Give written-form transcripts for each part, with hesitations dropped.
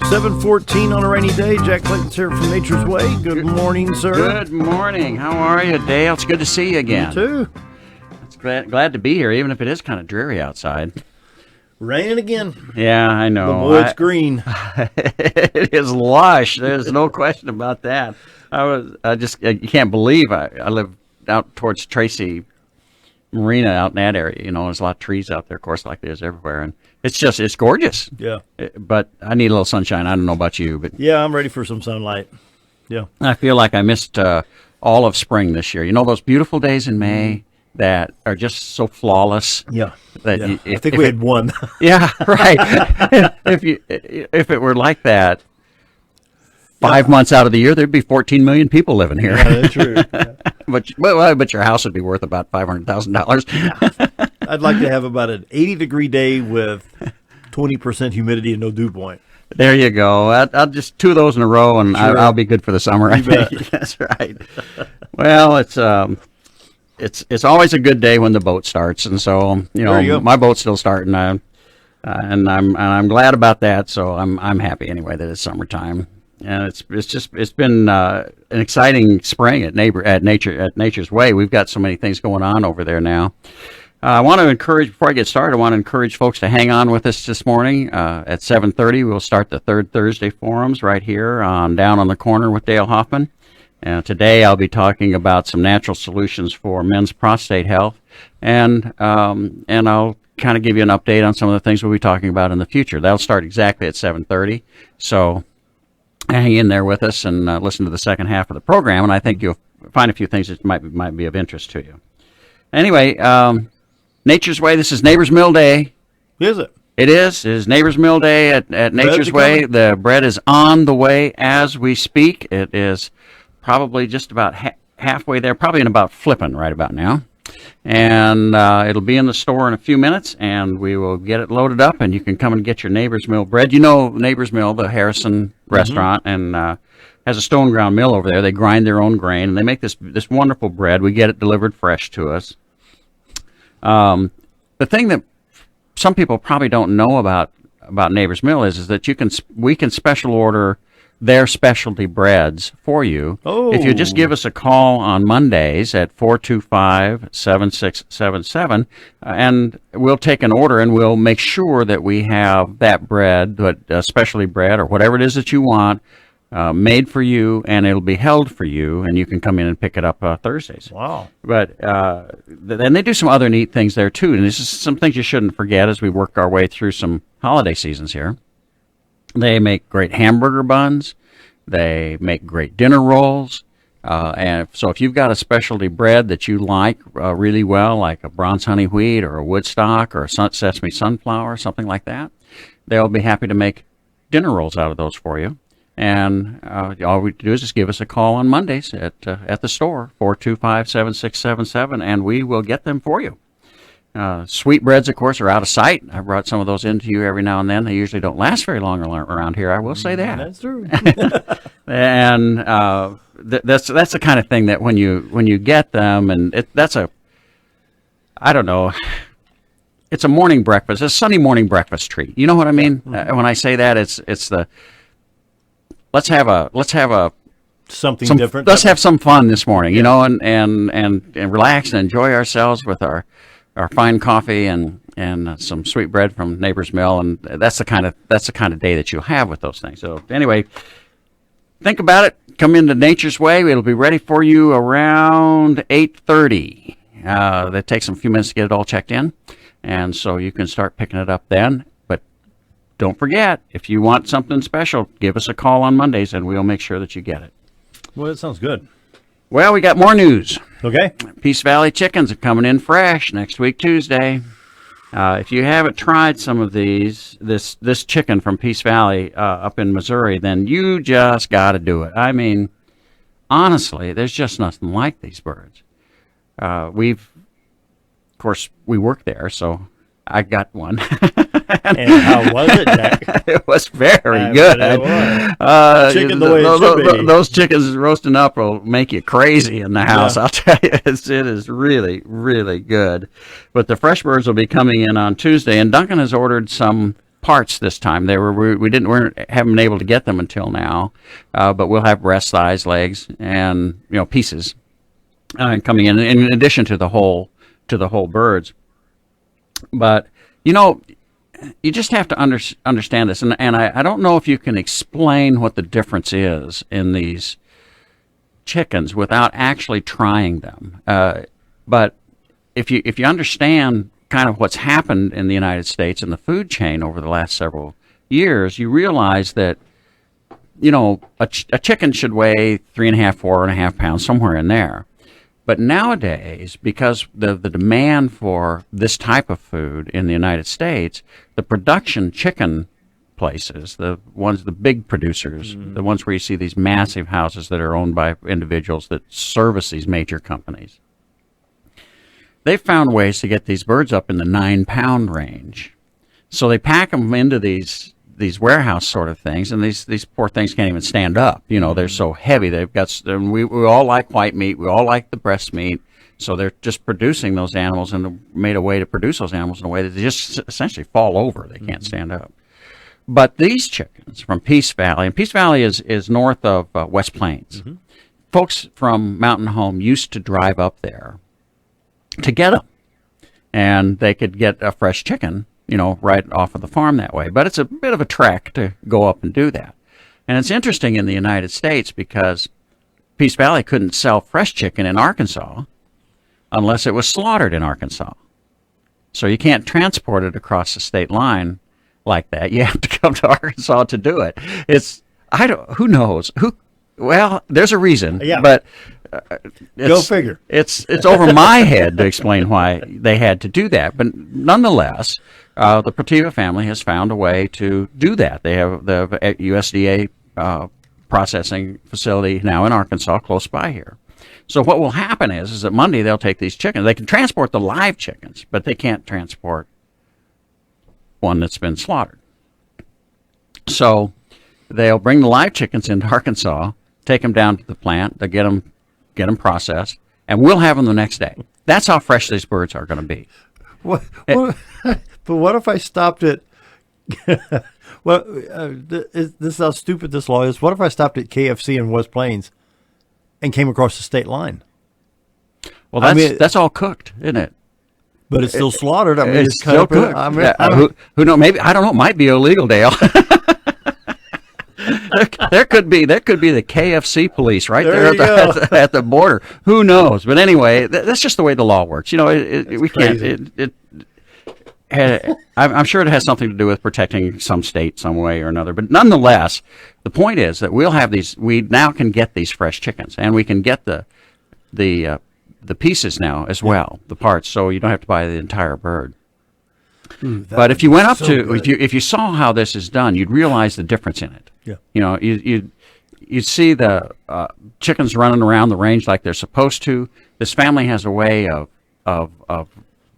7:14 on a rainy day. Jack Clayton's here from Nature's Way. Good morning, sir. Good morning. How are you, Dale? It's good to see you again. You too. It's glad to be here, even if it is kind of dreary outside. Raining again. Yeah, I know. The boy, it's green. It is lush. There's no question about that. You can't believe I live out towards Tracy Marina out in that area. You know, there's a lot of trees out there, of course, like there's everywhere. And it's gorgeous. Yeah. But I need a little sunshine. I don't know about you, but yeah, I'm ready for some sunlight. Yeah. I feel like I missed all of spring this year. You know, those beautiful days in May that are just so flawless. Yeah. That yeah. I think we had one. Yeah, right. If it were like that, 5 months out of the year, there'd be 14 million people living here. Yeah, that's true. Yeah. But your house would be worth about $500,000. I'd like to have about an 80-degree day with 20% humidity and no dew point. There you go. I'll just 2 of those in a row, and sure. I'll be good for the summer. You bet. That's right. Well, it's always a good day when the boat starts, and so my boat's still starting, and I'm glad about that. So I'm happy anyway that it's summertime. And it's been an exciting spring at Nature's Way. We've got so many things going on over there now. I want to encourage, before I get started, I want to encourage folks to hang on with us this morning. At 7:30, we'll start the third Thursday forums right here down on the corner with Dale Hoffman. And today I'll be talking about some natural solutions for men's prostate health, and I'll kind of give you an update on some of the things we'll be talking about in the future. That'll start exactly at 7:30. So hang in there with us and listen to the second half of the program, and I think you'll find a few things that might be of interest to you. Anyway, Nature's Way, this is Neighbor's Mill Day. Is it? It is. It is Neighbor's Mill Day at Nature's Way. The bread is on the way as we speak. It is probably just about halfway there, probably in about flipping right about now. And it'll be in the store in a few minutes, and we will get it loaded up, and you can come and get your Neighbor's Mill bread. You know Neighbor's Mill, the Harrison restaurant, and has a stone ground mill over there. They grind their own grain, and they make this wonderful bread. We get it delivered fresh to us. The thing that some people probably don't know about Neighbor's Mill is that we can special order their specialty breads for you. Oh. If you just give us a call on Mondays at 425-7677, and we'll take an order and we'll make sure that we have that bread, specialty bread or whatever it is that you want, made for you, and it'll be held for you, and you can come in and pick it up Thursdays. Wow. But then they do some other neat things there, too, and this is some things you shouldn't forget as we work our way through some holiday seasons here. They make great hamburger buns. They make great dinner rolls. And so if you've got a specialty bread that you like really well, like a bronze honey wheat or a Woodstock or a sesame sunflower, something like that, they'll be happy to make dinner rolls out of those for you. And all we do is just give us a call on Mondays at the store, 425-7677, and we will get them for you. Sweetbreads, of course, are out of sight. I brought some of those into you every now and then. They usually don't last very long around here. I will say that. That's true. And that's the kind of thing that when you get them, and I don't know, it's a morning breakfast, a Sunday morning breakfast treat. You know what I mean? Mm-hmm. When I say that, it's the let's have something different. Let's have some fun this morning, you know, and relax and enjoy ourselves with our fine coffee and some sweet bread from Neighbor's Mill, and that's the kind of day that you'll have with those things. So anyway, think about it. Come into Nature's Way. It'll be ready for you around 8:30. That takes a few minutes to get it all checked in, and so you can start picking it up then. But don't forget, if you want something special, give us a call on Mondays, and we'll make sure that you get it. Well, that sounds good. Well, we got more news. Okay. Peace Valley chickens are coming in fresh next week, Tuesday. If you haven't tried some of this chicken from Peace Valley up in Missouri, then you just got to do it. I mean, honestly, there's just nothing like these birds. Of course, we work there, so I got one. And how was it, Jack? It was very good. It was. Chicken the way it should be. Those chickens roasting up will make you crazy in the house. Yeah. I'll tell you, it is really, really good. But the fresh birds will be coming in on Tuesday, and Duncan has ordered some parts this time. Haven't been able to get them until now, but we'll have breast, thighs, legs, and pieces coming in addition to the whole birds. But you just have to understand this, and I don't know if you can explain what the difference is in these chickens without actually trying them. But if you understand kind of what's happened in the United States in the food chain over the last several years, you realize that a chicken should weigh 3.5, 4.5 pounds, somewhere in there. But nowadays, because the demand for this type of food in the United States, the production chicken places, the big producers, the ones where you see these massive houses that are owned by individuals that service these major companies, they've found ways to get these birds up in the 9-pound range. So they pack them into these warehouse sort of things, and these poor things can't even stand up. They're so heavy. They've got. We all like white meat. We all like the breast meat. So they're just producing those animals and made a way to produce those animals in a way that they just essentially fall over. They can't stand up. But these chickens from Peace Valley, and Peace Valley is north of West Plains. Folks from Mountain Home used to drive up there to get them, and they could get a fresh chicken right off of the farm that way. But it's a bit of a trek to go up and do that. And it's interesting in the United States because Peace Valley couldn't sell fresh chicken in Arkansas unless it was slaughtered in Arkansas. So you can't transport it across the state line like that. You have to come to Arkansas to do it. Who knows? Well, there's a reason, but go figure. It's over my head to explain why they had to do that. But nonetheless, the Protiva family has found a way to do that. They have the USDA processing facility now in Arkansas, close by here. So what will happen is that Monday they'll take these chickens. They can transport the live chickens, but they can't transport one that's been slaughtered. So they'll bring the live chickens into Arkansas, take them down to the plant, they get them processed, and we'll have them the next day. That's how fresh these birds are going to be. But what if I stopped at? This is how stupid this law is. What if I stopped at KFC in West Plains and came across the state line? Well, that's all cooked, isn't it? But it's still slaughtered. I mean, it's still cooked. Who knows? Maybe, I don't know. It might be illegal, Dale. There could be the KFC police right there at the border. Who knows? But anyway, that's just the way the law works. We can't. I'm sure it has something to do with protecting some state some way or another. But nonetheless, the point is that we'll have these. We now can get these fresh chickens, and we can get the pieces now as well, the parts. So you don't have to buy the entire bird. But if you went up if you saw how this is done, you'd realize the difference in it. Yeah. You'd see the chickens running around the range like they're supposed to. This family has a way of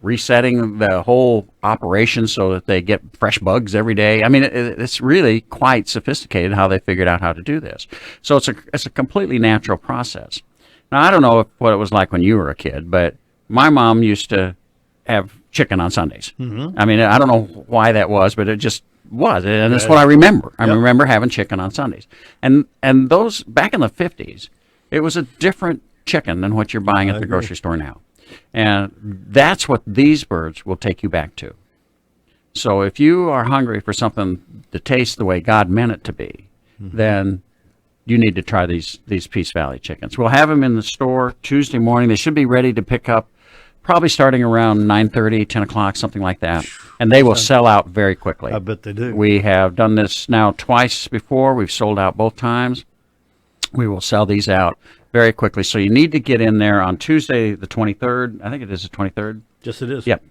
resetting the whole operation so that they get fresh bugs every day. I mean, it's really quite sophisticated how they figured out how to do this. So it's a completely natural process. Now, I don't know what it was like when you were a kid, but my mom used to have chicken on Sundays. Mm-hmm. I mean, I don't know why that was, but it just was, and that's what I remember. I remember having chicken on Sundays, and those back in the 50s, it was a different chicken than what you're buying at the grocery store now, and that's what these birds will take you back to. So if you are hungry for something that tastes the way God meant it to be, then you need to try these Peace Valley chickens. We'll have them in the store Tuesday morning. They should be ready to pick up probably starting around 9:30, 10 o'clock, something like that. And they will sell out very quickly. I bet they do. We have done this now twice before. We've sold out both times. We will sell these out very quickly. So you need to get in there on Tuesday the 23rd. I think it is the 23rd. Yes, it is. Yep.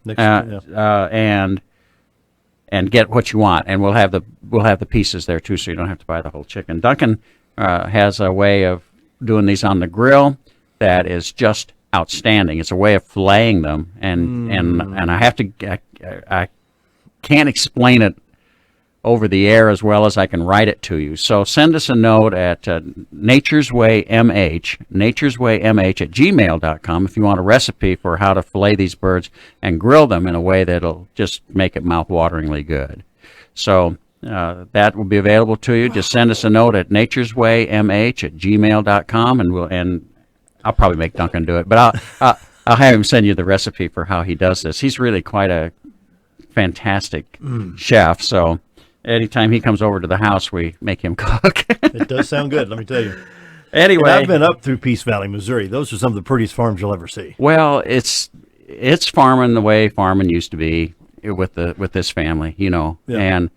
And get what you want. And we'll have the pieces there too, so you don't have to buy the whole chicken. Duncan has a way of doing these on the grill that is just outstanding. It's a way of filleting them, and I can't explain it over the air as well as I can write it to you. So send us a note at natureswaymh@gmail.com if you want a recipe for how to fillet these birds and grill them in a way that'll just make it mouth-wateringly good. So that will be available to you. Just send us a note at natureswaymh@gmail.com, and I'll probably make Duncan do it, but I'll have him send you the recipe for how he does this. He's really quite a fantastic chef, so anytime he comes over to the house, we make him cook. It does sound good, let me tell you. Anyway, and I've been up through Peace Valley, Missouri. Those are some of the prettiest farms you'll ever see. Well, it's farming the way farming used to be with this family, and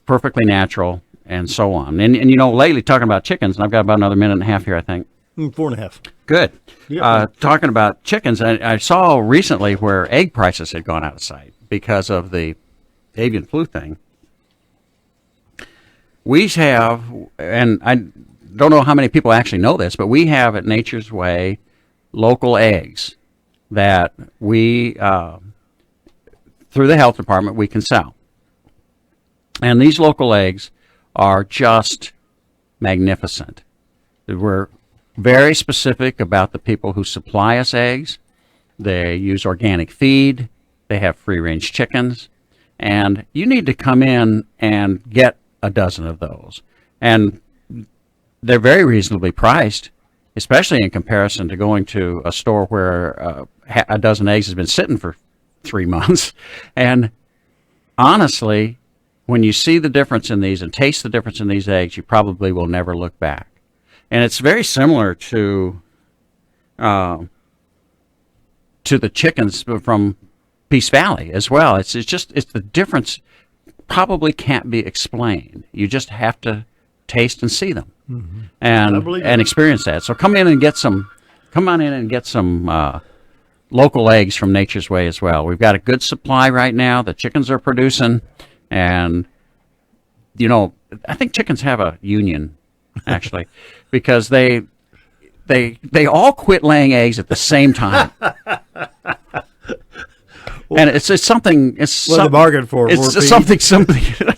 perfectly natural and so on. And lately talking about chickens, and I've got about another minute and a half here, I think. 4.5. Good. Yep. Talking about chickens, I saw recently where egg prices had gone out of sight because of the avian flu thing. We have, and I don't know how many people actually know this, but we have at Nature's Way local eggs that we, through the health department, we can sell. And these local eggs are just magnificent. We're very specific about the people who supply us eggs. They use organic feed. They have free-range chickens. And you need to come in and get a dozen of those. And they're very reasonably priced, especially in comparison to going to a store where a dozen eggs has been sitting for 3 months. And honestly, when you see the difference in these and taste the difference in these eggs, you probably will never look back. And it's very similar to the chickens from Peace Valley as well. It's the difference probably can't be explained. You just have to taste and see them and experience that. So come on in and get some local eggs from Nature's Way as well. We've got a good supply right now. The chickens are producing, and I think chickens have a union actually because they all quit laying eggs at the same time. And it's something. The bargain for it's something.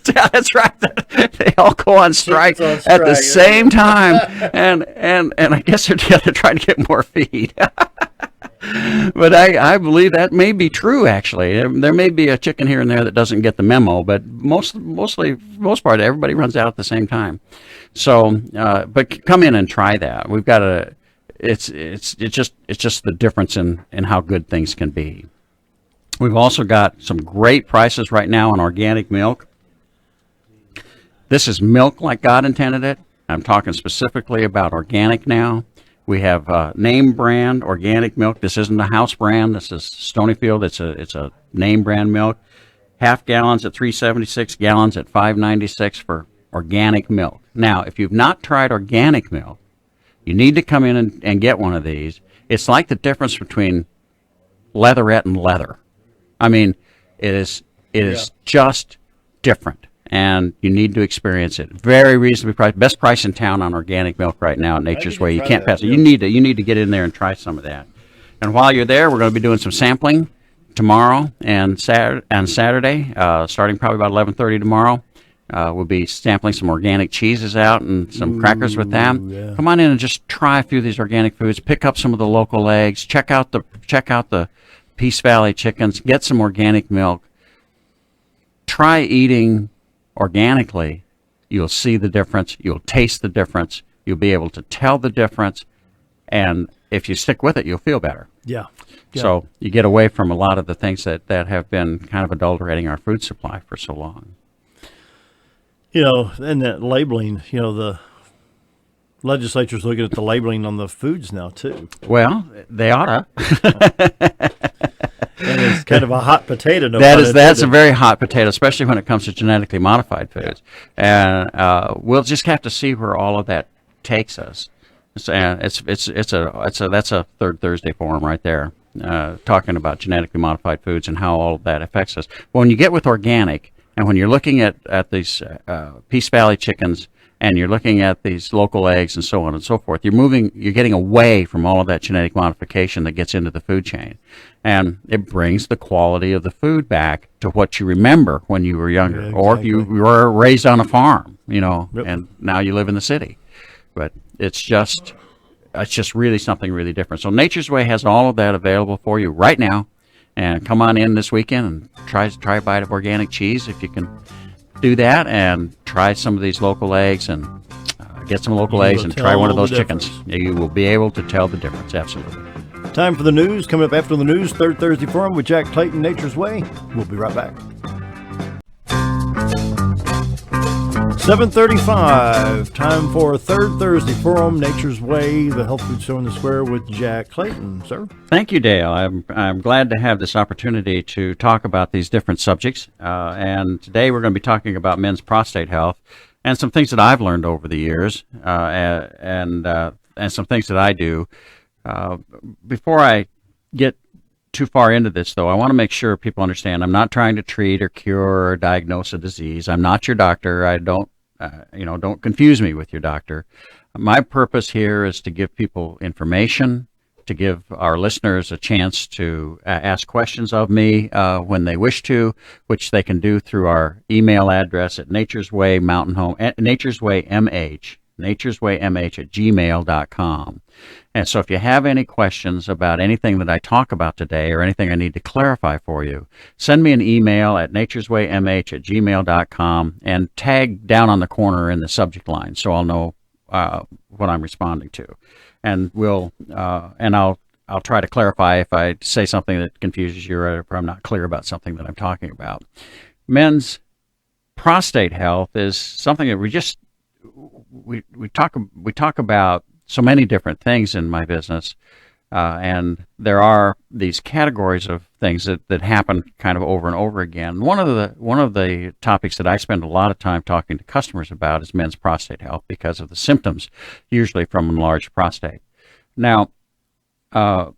That's right. They all go on strike at the same time, and I guess they're trying to get more feed. But I believe that may be true. Actually, there may be a chicken here and there that doesn't get the memo, but most part, everybody runs out at the same time. So, but come in and try that. We've got It's just the difference in how good things can be. We've also got some great prices right now on organic milk. This is milk like God intended it. I'm talking specifically about organic now. We have name brand organic milk. This isn't a house brand. This is Stonyfield. It's a name brand milk. Half gallons at $3.76, gallons at $5.96 for organic milk. Now, if you've not tried organic milk, you need to come in and get one of these. It's like the difference between leatherette and leather. I mean, it is just different, and you need to experience it. Very reasonably priced. Best price in town on organic milk right now at Nature's Way. You can't pass it. You need to get in there and try some of that. And while you're there, we're going to be doing some sampling tomorrow and Saturday, starting probably about 11:30 tomorrow. We'll be sampling some organic cheeses out and some crackers with them. Yeah. Come on in and just try a few of these organic foods. Pick up some of the local eggs. Check out the Peace Valley chickens. Get some organic milk. Try eating organically. You'll see the difference. You'll taste the difference. You'll be able to tell the difference. And if you stick with it, you'll feel better. Yeah. So you get away from a lot of the things that have been kind of adulterating our food supply for so long. And that labeling, the legislature's looking at the labeling on the foods now, too. Well, they ought to. And it's kind of a hot potato. That's a very hot potato, especially when it comes to genetically modified foods. And we'll just have to see where all of that takes us. That's a third Thursday forum right there, talking about genetically modified foods and how all of that affects us. But when you get with organic, and when you're looking at these Peace Valley chickens, and you're looking at these local eggs and so on and so forth, you're getting away from all of that genetic modification that gets into the food chain. And it brings the quality of the food back to what you remember when you were younger, or if you were raised on a farm, and now you live in the city. But it's just really something really different. So Nature's Way has all of that available for you right now. And come on in this weekend and try a bite of organic cheese if you can do that, and try some of these local eggs and get some local eggs and try one of those chickens. You will be able to tell the difference, absolutely. Time for the news. Coming up after the news, Third Thursday Forum with Jack Clayton, Nature's Way. We'll be right back. 7:35. Time for Third Thursday Forum, Nature's Way, the health food show in the square with Jack Clayton. Sir? Thank you, Dale. I'm glad to have this opportunity to talk about these different subjects. And today we're going to be talking about men's prostate health and some things that I've learned over the years, and some things that I do. Before I get too far into this, though, I want to make sure people understand I'm not trying to treat or cure or diagnose a disease. I'm not your doctor. I don't confuse me with your doctor. My purpose here is to give people information, to give our listeners a chance to ask questions of me when they wish to, which they can do through our email address at natureswaymh@gmail.com. And so if you have any questions about anything that I talk about today or anything I need to clarify for you, send me an email at natureswaymh@gmail.com and tag down on the corner in the subject line so I'll know what I'm responding to. And I'll try to clarify if I say something that confuses you or if I'm not clear about something that I'm talking about. Men's prostate health is something that we talk about so many different things in my business, and there are these categories of things that happen kind of over and over again. One of the topics that I spend a lot of time talking to customers about is men's prostate health because of the symptoms, usually from enlarged prostate. Now, the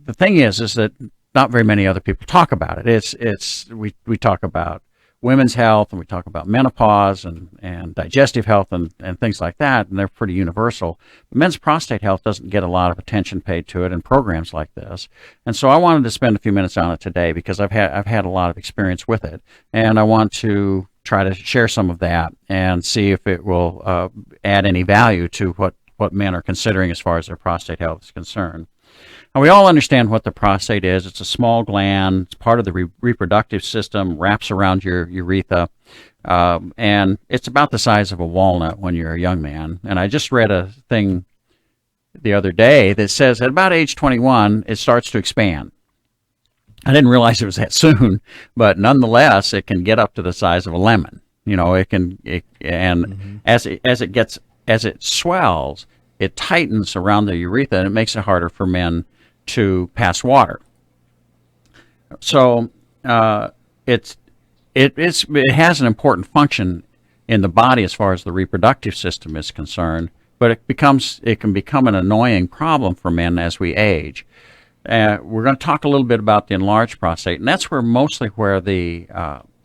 thing is that not very many other people talk about it. We talk about women's health, and we talk about menopause and digestive health and things like that, and they're pretty universal. But men's prostate health doesn't get a lot of attention paid to it in programs like this, and so I wanted to spend a few minutes on it today because I've had a lot of experience with it, and I want to try to share some of that and see if it will add any value to what men are considering as far as their prostate health is concerned. Now, we all understand what the prostate is. It's a small gland. It's part of the reproductive system, wraps around your urethra, and it's about the size of a walnut when you're a young man. And I just read a thing the other day that says at about age 21, it starts to expand. I didn't realize it was that soon, but nonetheless, it can get up to the size of a lemon. As it swells, it tightens around the urethra, and it makes it harder for men to pass water. So it has an important function in the body as far as the reproductive system is concerned, but it can become an annoying problem for men as we age. We're going to talk a little bit about the enlarged prostate, and that's mostly where the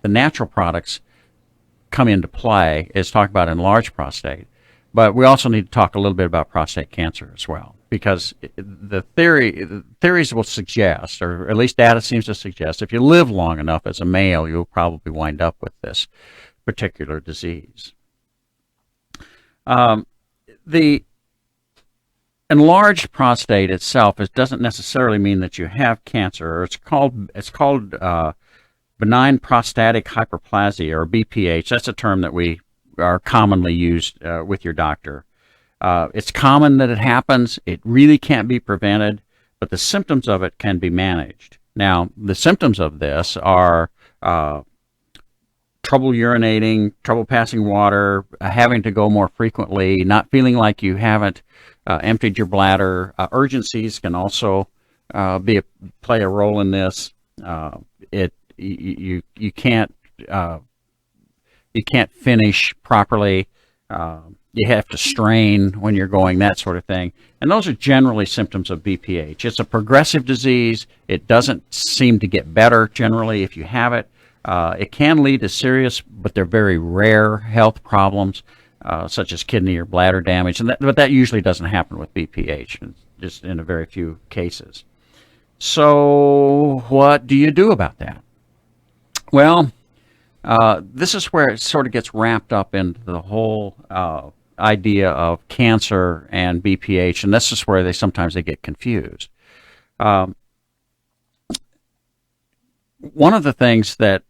natural products come into play, is talk about enlarged prostate. But we also need to talk a little bit about prostate cancer as well, because the theories will suggest, or at least data seems to suggest, if you live long enough as a male, you'll probably wind up with this particular disease. The enlarged prostate itself doesn't necessarily mean that you have cancer. It's called benign prostatic hyperplasia, or BPH. That's a term that we are commonly used with your doctor. It's common that it happens. It really can't be prevented, but the symptoms of it can be managed. Now, the symptoms of this are trouble urinating, trouble passing water, having to go more frequently, not feeling like you haven't emptied your bladder. Urgencies can also play a role in this. You can't finish properly. You have to strain when you're going, that sort of thing. And those are generally symptoms of BPH. It's a progressive disease. It doesn't seem to get better generally if you have it. It can lead to serious, but they're very rare health problems, such as kidney or bladder damage. But that usually doesn't happen with BPH, just in a very few cases. So what do you do about that? Well, this is where it sort of gets wrapped up into the whole idea of cancer and BPH, and this is where sometimes they get confused. one of the things that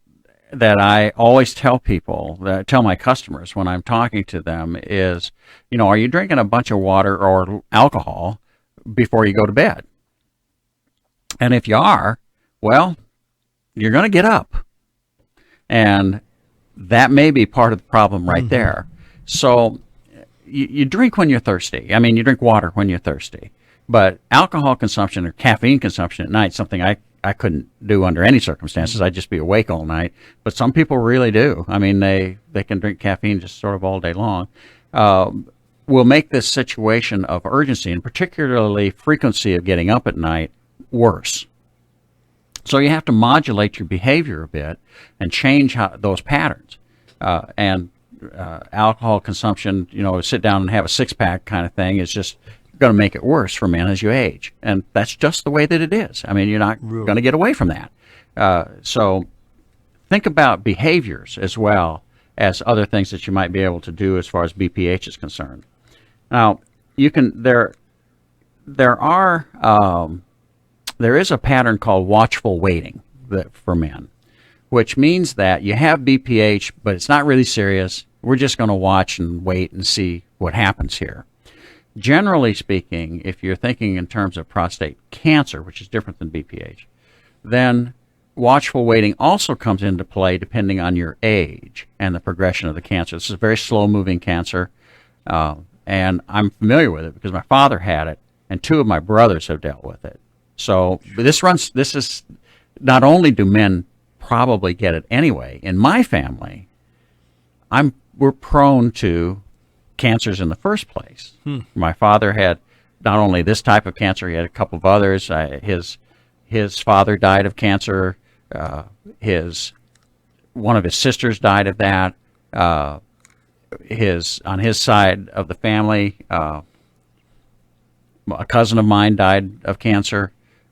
I always tell people, that I tell my customers when I'm talking to them is, are you drinking a bunch of water or alcohol before you go to bed? And if you are, well, you're going to get up. And that may be part of the problem right there. So you drink when you're thirsty. I mean, you drink water when you're thirsty. But alcohol consumption or caffeine consumption at night, something I couldn't do under any circumstances. I'd just be awake all night. But some people really do. I mean, they can drink caffeine just sort of all day long. Will make this situation of urgency, and particularly frequency of getting up at night, worse. So you have to modulate your behavior a bit and change those patterns. Alcohol consumption, sit down and have a six-pack kind of thing is just going to make it worse for men as you age. And that's just the way that it is. I mean, you're not going to get away from that. So think about behaviors as well as other things that you might be able to do as far as BPH is concerned. Now, there is a pattern called watchful waiting for men, which means that you have BPH, but it's not really serious. We're just going to watch and wait and see what happens here. Generally speaking, if you're thinking in terms of prostate cancer, which is different than BPH, then watchful waiting also comes into play depending on your age and the progression of the cancer. This is a very slow-moving cancer, and I'm familiar with it because my father had it, and two of my brothers have dealt with it. So this is not only do men probably get it anyway. In my family, we're prone to cancers in the first place. My father had not only this type of cancer, he had a couple of others. His father died of cancer. One of his sisters died of that. On his side of the family, a cousin of mine died of cancer.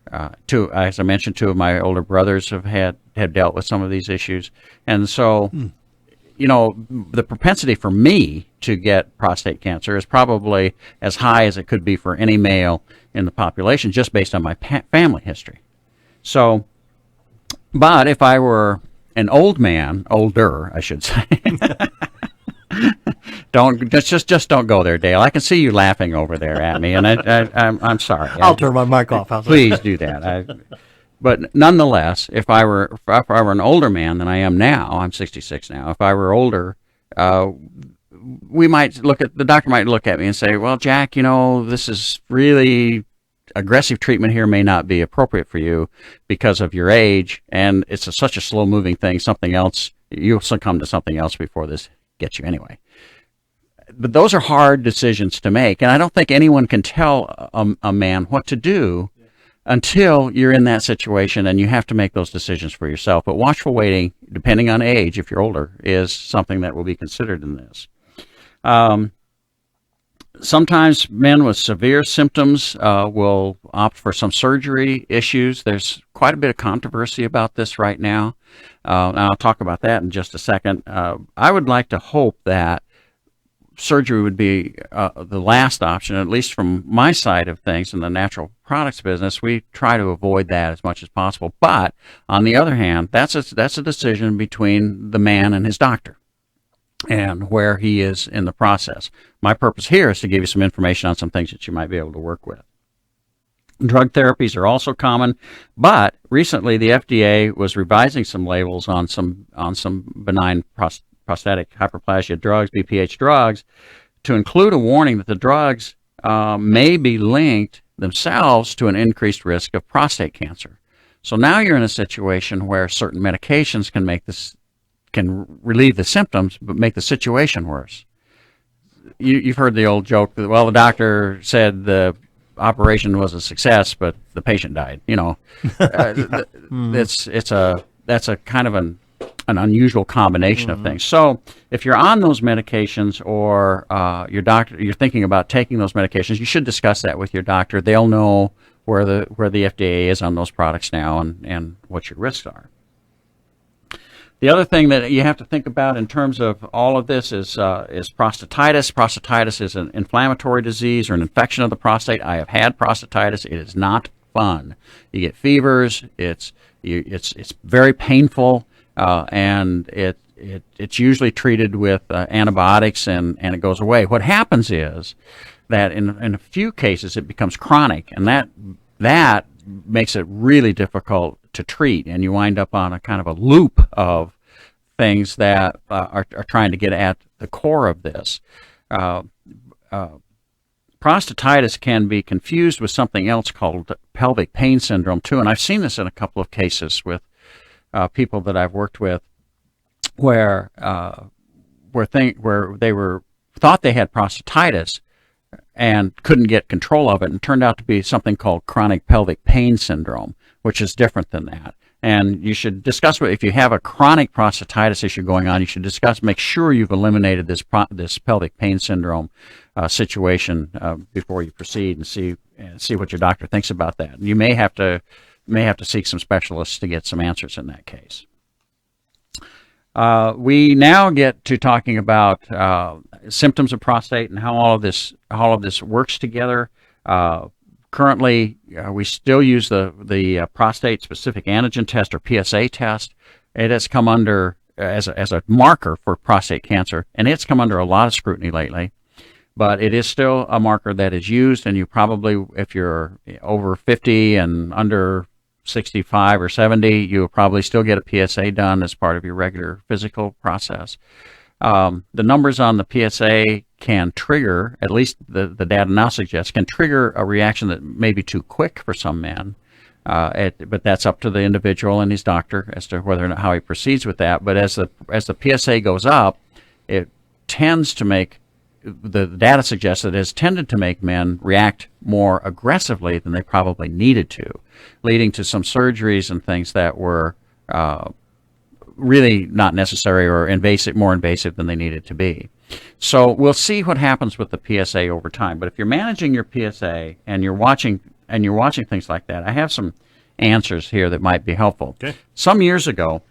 As I mentioned, two of my older brothers have dealt with some of these issues, and so the propensity for me to get prostate cancer is probably as high as it could be for any male in the population, just based on my family history. So, but if I were an older, I should say. Just don't go there, Dale. I can see you laughing over there at me, and I'm sorry. I'll turn my mic off. Please do that. But nonetheless, if I were an older man than I am now, I'm 66 now. If I were older, the doctor might look at me and say, "Well, Jack, this is really aggressive treatment here may not be appropriate for you because of your age, and it's such a slow-moving thing. Something else, you'll succumb to something else before this gets you anyway." But those are hard decisions to make, and I don't think anyone can tell a man what to do until you're in that situation and you have to make those decisions for yourself. But watchful waiting, depending on age, if you're older, is something that will be considered in this. Sometimes men with severe symptoms will opt for some surgery issues. There's quite a bit of controversy about this right now. And I'll talk about that in just a second. I would like to hope that surgery would be the last option, at least from my side of things in the natural products business. We try to avoid that as much as possible. But on the other hand, that's a decision between the man and his doctor and where he is in the process. My purpose here is to give you some information on some things that you might be able to work with. Drug therapies are also common, but recently the FDA was revising some labels on some benign prostatic hyperplasia drugs, BPH drugs, to include a warning that the drugs may be linked themselves to an increased risk of prostate cancer. So now you're in a situation where certain medications can relieve the symptoms but make the situation worse. You've heard the old joke that, well, the doctor said the operation was a success, but the patient died. That's a kind of an unusual combination of things. So if you're on those medications or you're thinking about taking those medications, you should discuss that with your doctor. They'll know where the FDA is on those products now and what your risks are. The other thing that you have to think about in terms of all of this is prostatitis. Prostatitis is an inflammatory disease or an infection of the prostate. I have had prostatitis. It is not fun. You get fevers. You It's very painful, and it's usually treated with antibiotics, and it goes away. What happens is that in a few cases it becomes chronic, and that makes it really difficult to treat, and you wind up on a kind of a loop of things that are trying to get at the core of this. Prostatitis can be confused with something else called pelvic pain syndrome too, and I've seen this in a couple of cases with people that I've worked with, where they thought they had prostatitis and couldn't get control of it, and turned out to be something called chronic pelvic pain syndrome, which is different than that. And you should discuss, if you have a chronic prostatitis issue going on, you should make sure you've eliminated this pelvic pain syndrome situation before you proceed, and see what your doctor thinks about that. You may have to seek some specialists to get some answers in that case. We now get to talking about symptoms of prostate and how all of this works together. Currently, we still use the prostate-specific antigen test, or PSA test. It has come under as a marker for prostate cancer, and it's come under a lot of scrutiny lately. But it is still a marker that is used, and you probably, if you're over 50 and under 65 or 70, you'll probably still get a PSA done as part of your regular physical process. The numbers on the PSA can trigger, at least the data now suggests, can trigger a reaction that may be too quick for some men. But that's up to the individual and his doctor as to whether or not how he proceeds with that. But as the PSA goes up, it tends to make, the data suggests that it has tended to make men react more aggressively than they probably needed to, leading to some surgeries and things that were really not necessary, or more invasive than they needed to be. So we'll see what happens with the PSA over time. But if you're managing your PSA and you're watching things like that, I have some answers here that might be helpful. Okay. Some years ago,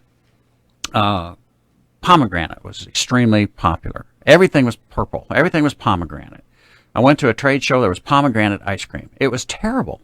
pomegranate was extremely popular. Everything was purple. Everything was pomegranate. I went to a trade show. There was pomegranate ice cream. It was terrible.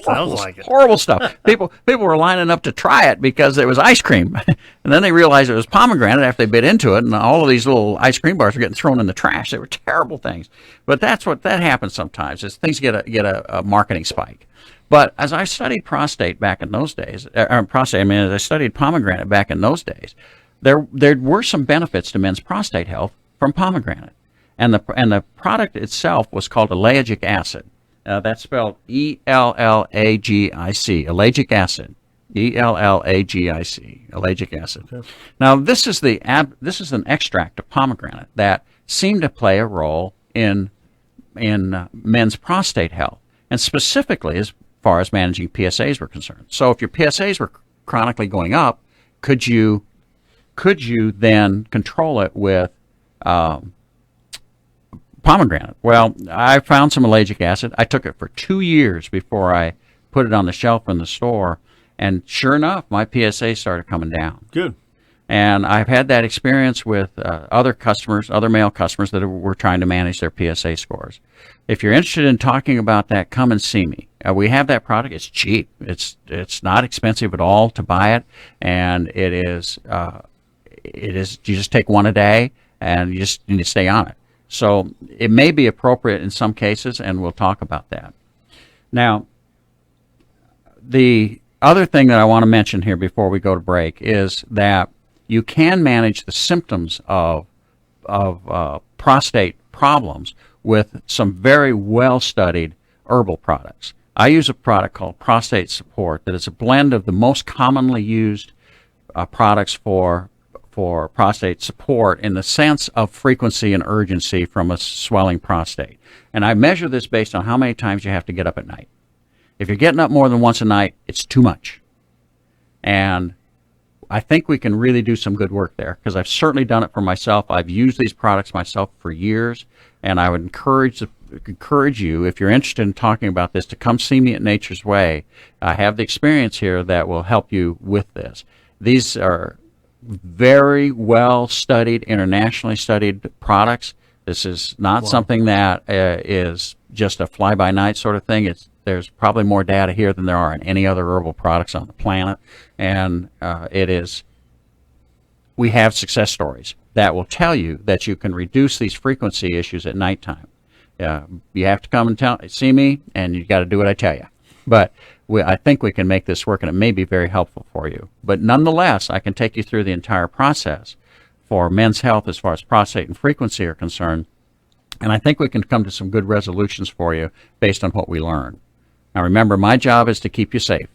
Sounds like it. Horrible stuff. People were lining up to try it because it was ice cream, and then they realized it was pomegranate after they bit into it, and all of these little ice cream bars were getting thrown in the trash. They were terrible things. But that happens sometimes. Is things get a marketing spike. But as I studied prostate back in those days, as I studied pomegranate back in those days, there were some benefits to men's prostate health from pomegranate, and the product itself was called ellagic acid. That's spelled Ellagic, ellagic acid, Ellagic, ellagic acid. Okay. Now, this is an extract of pomegranate that seemed to play a role in men's prostate health, and specifically as far as managing PSAs were concerned. So, if your PSAs were chronically going up, could you then control it with pomegranate? Well, I found some ellagic acid. I took it for 2 years before I put it on the shelf in the store, and sure enough, my PSA started coming down. Good. And I've had that experience with other male customers that were trying to manage their PSA scores. If you're interested in talking about that, come and see me. We have that product. It's cheap. It's not expensive at all to buy it, and it is. You just take one a day, and you just need to stay on it. So it may be appropriate in some cases, and we'll talk about that. Now, the other thing that I want to mention here before we go to break is that you can manage the symptoms of prostate problems with some very well-studied herbal products. I use a product called Prostate Support that is a blend of the most commonly used products for prostate support in the sense of frequency and urgency from a swelling prostate. And I measure this based on how many times you have to get up at night. If you're getting up more than once a night, it's too much. And I think we can really do some good work there, because I've certainly done it for myself. I've used these products myself for years, and I would encourage you, if you're interested in talking about this, to come see me at Nature's Way. I have the experience here that will help you with this. These are very well studied, internationally studied products. This is not something that is just a fly-by-night sort of thing. There's probably more data here than there are in any other herbal products on the planet, and we have success stories that will tell you that you can reduce these frequency issues at nighttime. You have to come and see me, and you got to do what I tell you. But I think we can make this work, and it may be very helpful for you. But nonetheless, I can take you through the entire process for men's health as far as prostate and frequency are concerned. And I think we can come to some good resolutions for you based on what we learn. Now, remember, my job is to keep you safe,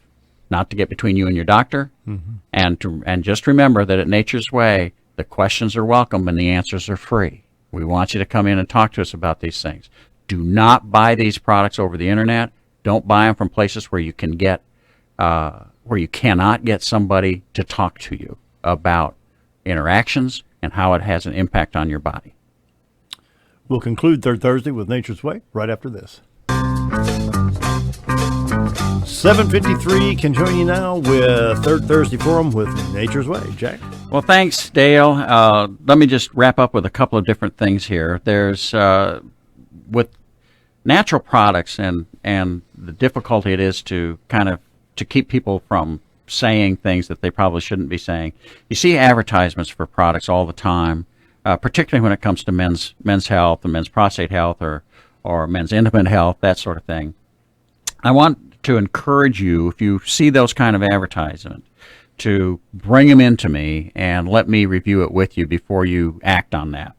not to get between you and your doctor. Mm-hmm. And just remember that at Nature's Way, the questions are welcome and the answers are free. We want you to come in and talk to us about these things. Do not buy these products over the internet. Don't buy them from places where you can get, where you cannot get somebody to talk to you about interactions and how it has an impact on your body. We'll conclude Third Thursday with Nature's Way right after this. 7:53 can join you now with Third Thursday Forum with Nature's Way. Jack? Well, thanks, Dale. Let me just wrap up with a couple of different things here. There's, with natural products and the difficulty it is to keep people from saying things that they probably shouldn't be saying. You see advertisements for products all the time, particularly when it comes to men's health and men's prostate health or men's intimate health, that sort of thing. I want to encourage you, if you see those kind of advertisements, to bring them into me and let me review it with you before you act on that,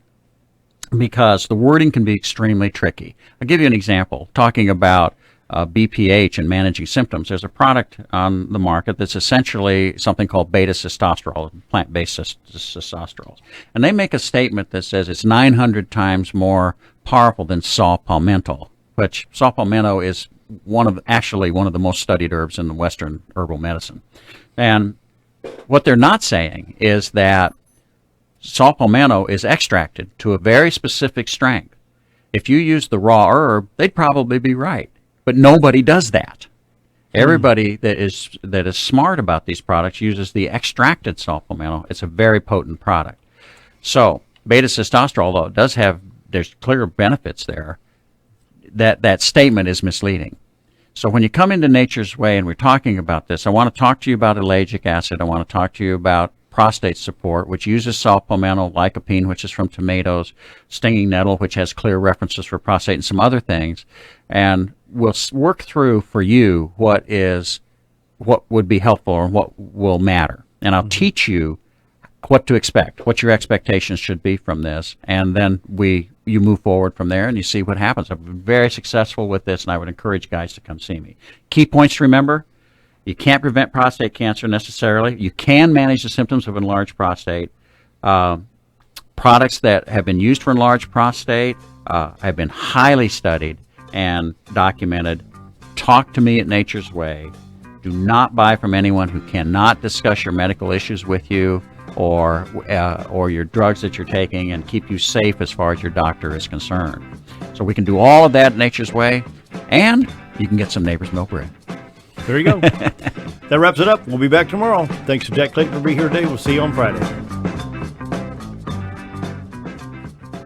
because the wording can be extremely tricky. I'll give you an example. Talking about BPH and managing symptoms, there's a product on the market that's essentially something called beta-cystosterol, plant-based cystosterol. And they make a statement that says it's 900 times more powerful than saw palmetto, which saw palmetto is one of the most studied herbs in the Western herbal medicine. And what they're not saying is that saw palmetto is extracted to a very specific strength. If you use the raw herb, they'd probably be right. But nobody does that. Everybody that is smart about these products uses the extracted saw palmetto. It's a very potent product. So beta-cystosterol, though, there's clear benefits there. That statement is misleading. So when you come into Nature's Way and we're talking about this, I want to talk to you about ellagic acid. I want to talk to you about prostate support, which uses saw palmetto, lycopene, which is from tomatoes, stinging nettle, which has clear references for prostate, and some other things. And we'll work through for you what would be helpful or what will matter. And I'll teach you what to expect, what your expectations should be from this, and then you move forward from there and you see what happens. I've been very successful with this, and I would encourage guys to come see me. Key points to remember: you can't prevent prostate cancer necessarily. You can manage the symptoms of enlarged prostate. Products that have been used for enlarged prostate have been highly studied and documented. Talk to me at Nature's Way. Do not buy from anyone who cannot discuss your medical issues with you or your drugs that you're taking and keep you safe as far as your doctor is concerned. So we can do all of that at Nature's Way, and you can get some Neighbor's Milk bread. There you go. That wraps it up. We'll be back tomorrow. Thanks to Jack Clayton for being here today. We'll see you on Friday.